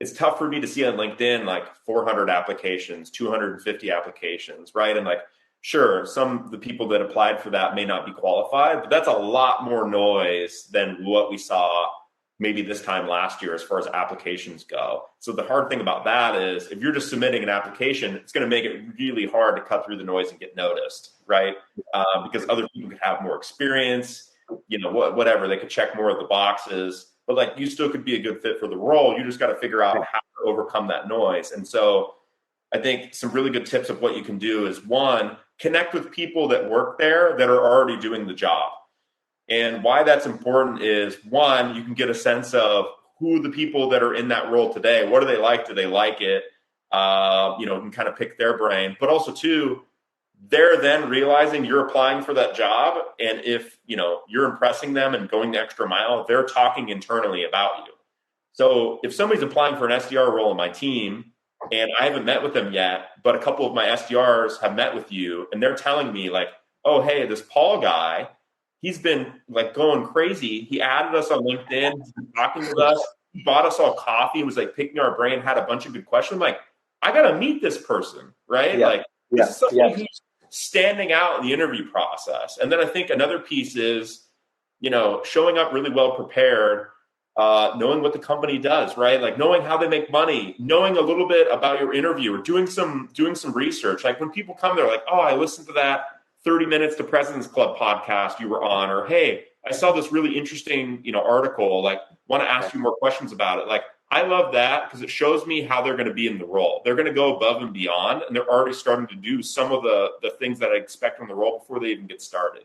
it's tough for me to see on LinkedIn, like 400 applications, 250 applications, right? And like, sure, some of the people that applied for that may not be qualified, but that's a lot more noise than what we saw maybe this time last year as far as applications go. So the hard thing about that is if you're just submitting an application, it's going to make it really hard to cut through the noise and get noticed, right? Because other people could have more experience, whatever, they could check more of the boxes, but like you still could be a good fit for the role. You just got to figure out how to overcome that noise. And so I think some really good tips of what you can do is, one, connect with people that work there that are already doing the job. And why that's important is, one, you can get a sense of who the people that are in that role today, what do they like? Do they like it? You can kind of pick their brain. But also, two, they're then realizing you're applying for that job. And if, you're impressing them and going the extra mile, they're talking internally about you. So if somebody's applying for an SDR role in my team and I haven't met with them yet, but a couple of my SDRs have met with you and they're telling me like, oh, hey, this Paul guy, he's been like going crazy. He added us on LinkedIn. He's been talking with us. He bought us all coffee and was like picking our brain, had a bunch of good questions. I'm like, I got to meet this person, right? Yeah. This is somebody who's standing out in the interview process. And then I think another piece is, showing up really well prepared, knowing what the company does, right? Like knowing how they make money, knowing a little bit about your interview, or doing some research. Like when people come, they're like, oh, I listened to that 30 Minutes to President's Club podcast you were on, or, hey, I saw this really interesting, article, like want to ask you more questions about it. Like, I love that because it shows me how they're going to be in the role. They're going to go above and beyond, and they're already starting to do some of the things that I expect from the role before they even get started.